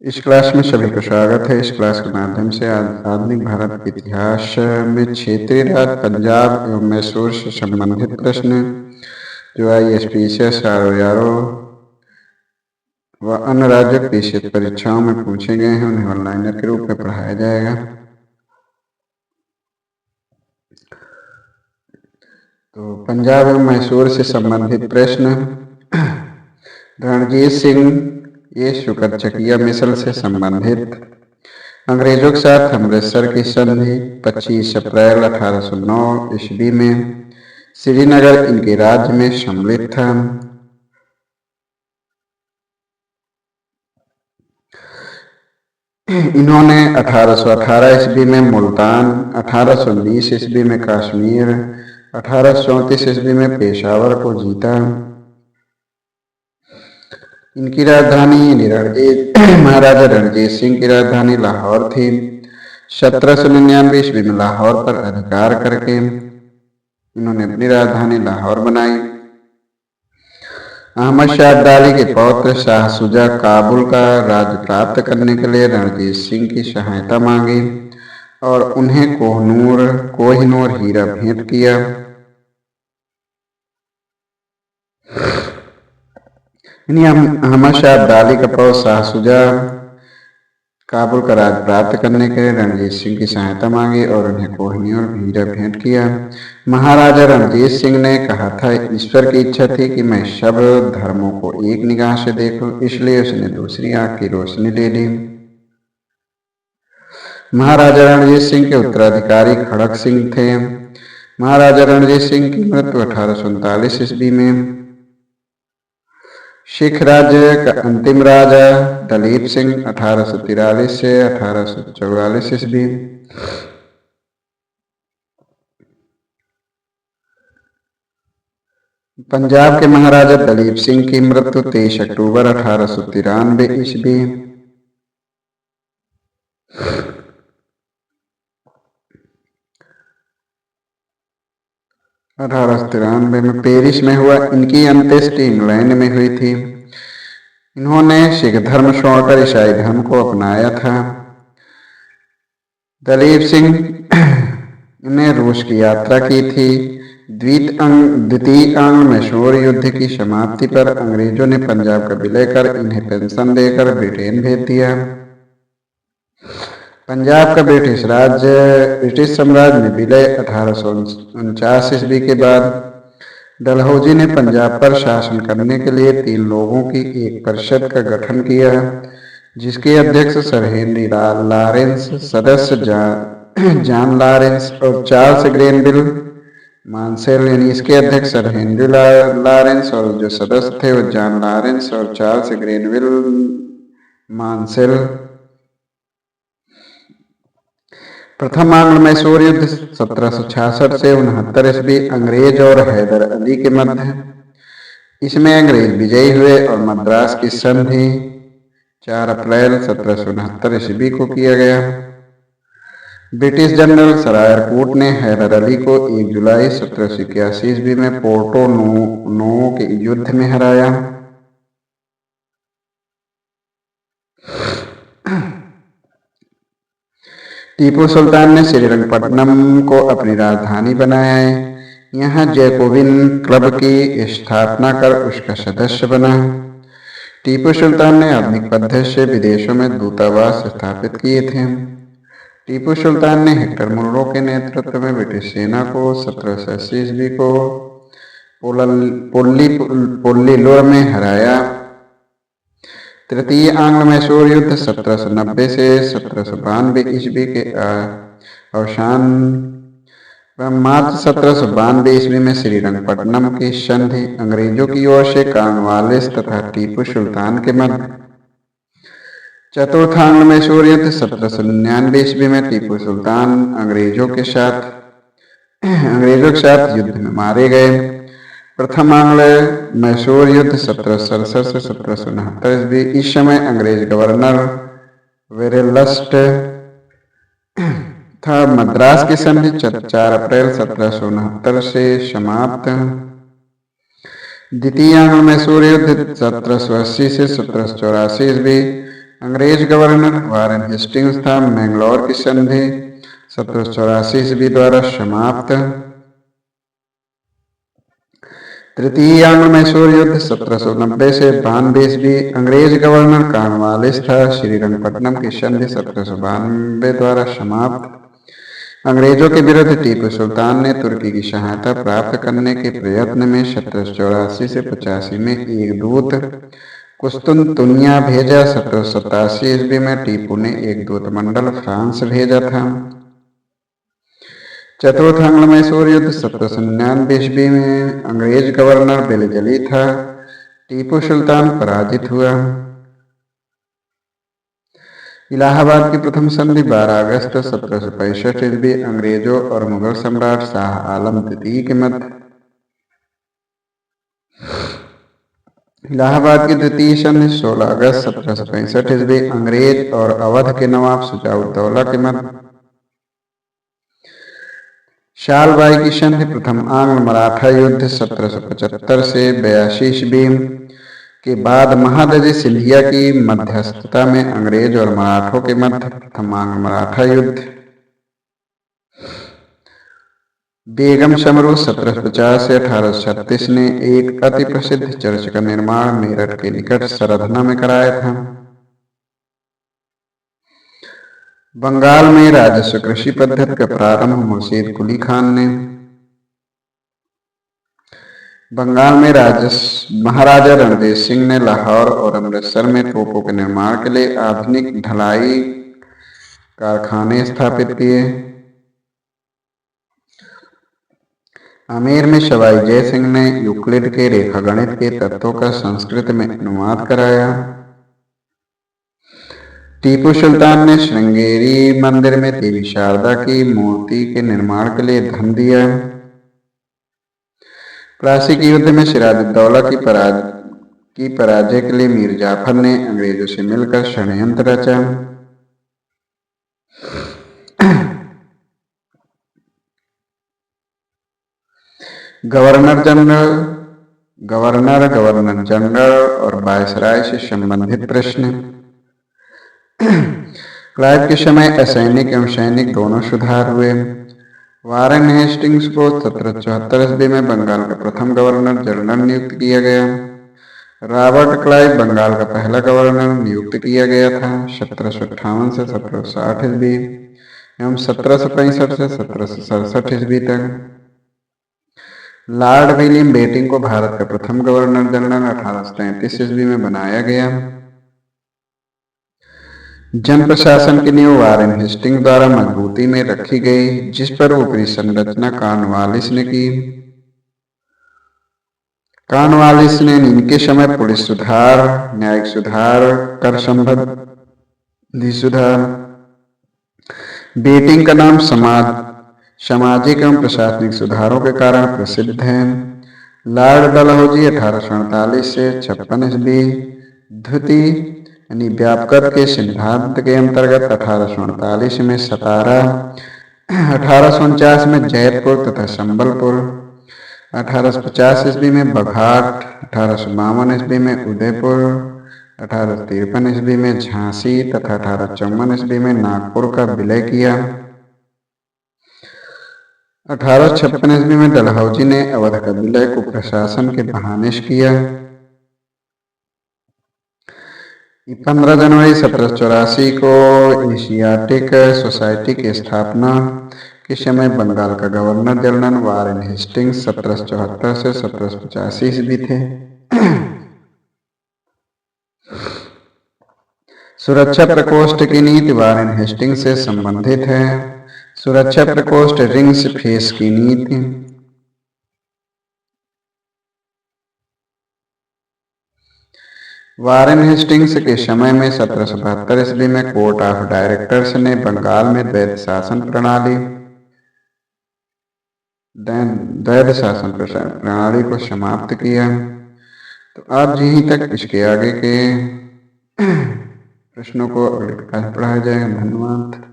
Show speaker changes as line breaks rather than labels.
इस क्लास में सभी को स्वागत है। इस क्लास के माध्यम से आधुनिक भारत के इतिहास में क्षेत्रीय राज्य पंजाब एवं मैसूर से संबंधित प्रश्न जो ISPCS RO व अन्य राज्य की परीक्षाओं में पूछे गए हैं उन्हें ऑनलाइनर के रूप में पढ़ाया जाएगा। तो पंजाब एवं मैसूर से संबंधित प्रश्न। रणजीत सिंह ये शुकरचकिया मिसल से संबंधित। अंग्रेजों के साथ अमृतसर की संधि 25 अप्रैल 1809 ईस्वी में। श्रीनगर इनके राज्य में सम्मिलित था। इन्होंने 1818 ईस्वी में मुल्तान, 1819 ईस्वी में कश्मीर, 1834 ईस्वी में पेशावर को जीता। इनकी राजधानी महाराजा रणजीत सिंह की राजधानी लाहौर थी। 1799 ईस्वी में लाहौर पर अधिकार करके इन्होंने अपनी राजधानी लाहौर बनाई। अहमद शाह अब्दाली के पौत्र शाह शुजा काबुल का राज्य प्राप्त करने के लिए रणजीत सिंह की सहायता मांगी और उन्हें कोहिनूर हीरा भेंट किया। अहमद शाह अब्दाली का पौत्र शाह शुजा काबुल का राज्य प्राप्त करने के लिए रणजीत सिंह की सहायता मांगी और उन्हें कोहिनूर हीरा भेंट किया। महाराजा रणजीत सिंह ने कहा था ईश्वर की इच्छा थी कि मैं सब धर्मों को एक निगाह से देखूं, इसलिए उसने दूसरी आंख की रोशनी ले ली। महाराजा रणजीत सिंह के उत्तराधिकारी खड़क सिंह थे। महाराजा रणजीत सिंह की मृत्यु 1839 ईस्वी में। सिख राज्य का अंतिम राजा दलीप सिंह 1843 से 1844 ईस्वी। पंजाब के महाराजा दलीप सिंह की मृत्यु 23 अक्टूबर 1893 ईस्वी। 1893 में पेरिस में हुआ। इनकी अंत्येष्टि इंग्लैंड में हुई थी। इन्होंने सिख धर्म छोड़कर ईसाई धर्म को अपनाया था। दलीप सिंह ने रूस की यात्रा की थी। द्वितीय आंग्ल मैसूर युद्ध की समाप्ति पर अंग्रेजों ने पंजाब का विलय कर इन्हें पेंशन देकर ब्रिटेन भेज दिया। पंजाब का ब्रिटिश साम्राज्य में विलय 1849 ईस्वी के बाद डलहौजी ने पंजाब पर शासन करने के लिए 3 लोगों की एक परिषद का गठन किया, जिसके अध्यक्ष सर हेनरी लॉरेंस, सदस्य जॉन लॉरेंस और चार्ल्स ग्रेनविल मानसेल। यानी इसके अध्यक्ष सर हेनरी लॉरेंस और जो सदस्य थे वो जॉन लॉरेंस और चार्ल्स ग्रेनविल मानसेल। प्रथम आंग्ल मैसूर युद्ध 1766 से 69 ईस्वी अंग्रेज और हैदर अली के मध्य। इसमें अंग्रेज विजयी हुए और मद्रास की संधि 4 अप्रैल 1769 ईस्वी को किया गया। ब्रिटिश जनरल सरायरकूट ने हैदर अली को 1 जुलाई 1781 ईस्वी में पोर्टो नो के युद्ध में हराया। टीपू सुल्तान ने श्रीरंगपट्टनम को अपनी राजधानी बनाया है। यहाँ जैकोबिन क्लब की स्थापना कर उसका सदस्य बना। टीपू सुल्तान ने आधुनिक पद्धति से विदेशों में दूतावास स्थापित किए थे। टीपू सुल्तान ने हेक्टर मुनरो के नेतृत्व में ब्रिटिश सेना को 1780 ईस्वी को पोल्लीलोर में हराया। तृतीय आंग्ल मैसूर युद्ध 1790 से 1792 ईस्वी के अवसान मार्च 1792 ईस्वी में श्रीरंगपट्टनम की संधि अंग्रेजों की ओर से कॉर्नवालिस तथा टीपू सुल्तान के मध्य। चतुर्थ आंग्ल मैसूर युद्ध 1799 ईस्वी में टीपू सुल्तान अंग्रेजों के साथ युद्ध में मारे गए। प्रथम आंग्ल मैसूर युद्ध 1767 से 1769 ईस्वी। इस समय अंग्रेज गवर्नर वेरेलस्ट था। मद्रास की संधि 4 अप्रैल 1769 से समाप्त। द्वितीय आंग्ल मैसूर युद्ध 1780 से 1784 ईस्वी। अंग्रेज गवर्नर वारेन हेस्टिंग्स था। मैंगलोर की संधि 1784 ईस्वी द्वारा समाप्त। तृतीय आंग्ल मैसूर युद्ध 1790 से 92 ईस्वी। अंग्रेज गवर्नर कॉर्नवालिस था। श्रीरंगपट्टनम की संधि 1792 द्वारा समाप्त। अंग्रेजों के विरुद्ध टीपू सुल्तान ने तुर्की की सहायता प्राप्त करने के प्रयत्न में 1784 से 85 में एक दूत कुस्तुनतुनिया भेजा। 1787 ईस्वी में टीपू ने एक दूत मंडल फ्रांस भेजा था। चतुर्थ आंग्ल मैसूर युद्ध 1799 ईस्वी में अंग्रेज गवर्नर बेलजली था। टीपू सुल्तान पराजित हुआ। इलाहाबाद की प्रथम संधि 12 अगस्त 1765 ईस्वी अंग्रेजों और मुगल सम्राट शाह आलम द्वितीय के मध्य। इलाहाबाद की द्वितीय संधि 16 अगस्त 1765 ईस्वी अंग्रेज और अवध के नवाब शुजाउद्दौला के मध्य। शालबाई की संधि प्रथम आंग्ल मराठा युद्ध 1775 से 82 ईस्वी के बाद महादजी सिंधिया की मध्यस्थता में अंग्रेज और मराठों के मध्य प्रथम आंग्ल मराठा युद्ध। बेगम समरू 1750 से 1836 ने एक अति प्रसिद्ध चर्च का निर्माण मेरठ के निकट सरधना में कराया था। बंगाल में राजस्व कृषि पद्धति का प्रारंभ मुर्शीद कुली खान ने। बंगाल में महाराजा रणजीत सिंह ने लाहौर और अमृतसर में तोपों के निर्माण के लिए आधुनिक ढलाई कारखाने स्थापित किए। आमेर में सवाई जय सिंह ने यूक्लिड के रेखागणित के तत्वों का संस्कृत में अनुवाद कराया। टीपू सुल्तान ने श्रृंगेरी मंदिर में देवी शारदा की मूर्ति के निर्माण के लिए धन दिया। प्लासी के युद्ध में सिराजुद्दौला की पराजय के लिए मीर जाफर ने अंग्रेजों से मिलकर षड्यंत्र रचा। गवर्नर जनरल और वायसराय से संबंधित प्रश्न। क्लाइव के समय असैनिक एवं सैनिक दोनों सुधार हुए। वारेन हेस्टिंग्स को 1774 ईस्वी में बंगाल का प्रथम गवर्नर जनरल नियुक्त किया गया। रॉबर्ट क्लाइव बंगाल का पहला गवर्नर नियुक्त किया गया था। 1758 से 1760 ईस्वी एवं 1765 से 1767 ईस्वी तक। लॉर्ड विलियम बेटिंग को भारत का प्रथम गवर्नर जनरल 1833 ईस्वी में बनाया गया। जन प्रशासन की नींव वारेन हेस्टिंग्स द्वारा मजबूती में रखी गई, जिस पर ऊपरी संरचना कॉर्नवालिस ने की। कॉर्नवालिस ने इनके समय पुलिस सुधार, न्यायिक सुधार, कर संबंधी सुधार। बेटिंग का नाम सामाजिक एवं प्रशासनिक सुधारों के कारण प्रसिद्ध है। लॉर्ड डलहौजी 1848 से 56 ईस्वी द्वितीय यानी व्यापकत्व के सिद्धांत के अंतर्गत 1848 में सतारा, 1849 में जयपुर तथा संबलपुर, 1850 ईस्वी में बघाट, 1852 ईस्वी में उदयपुर, 1853 ईस्वी में झांसी तथा 1854 ईस्वी में नागपुर का विलय किया। 1856 ईस्वी में डलहौजी ने अवध का विलय को प्रशासन के बहाने से किया। 15 जनवरी 1784 को एशियाटिक सोसाइटी की स्थापना के समय बंगाल का गवर्नर जनरल वारेन हेस्टिंग्स 1774 से 1785 ईस्वी थे। सुरक्षा प्रकोष्ठ की नीति वारेन हेस्टिंग्स से संबंधित है। सुरक्षा प्रकोष्ठ रिंग्स फेस की नीति। वारेन हेस्टिंग्स के समय में 1772 ईस्वी में कोर्ट ऑफ डायरेक्टर्स ने बंगाल में द्वैध शासन प्रणाली को समाप्त किया। तो आज यहीं तक, इसके आगे के प्रश्नों को अगली क्लास पढ़ाया जाएगा। धन्यवाद।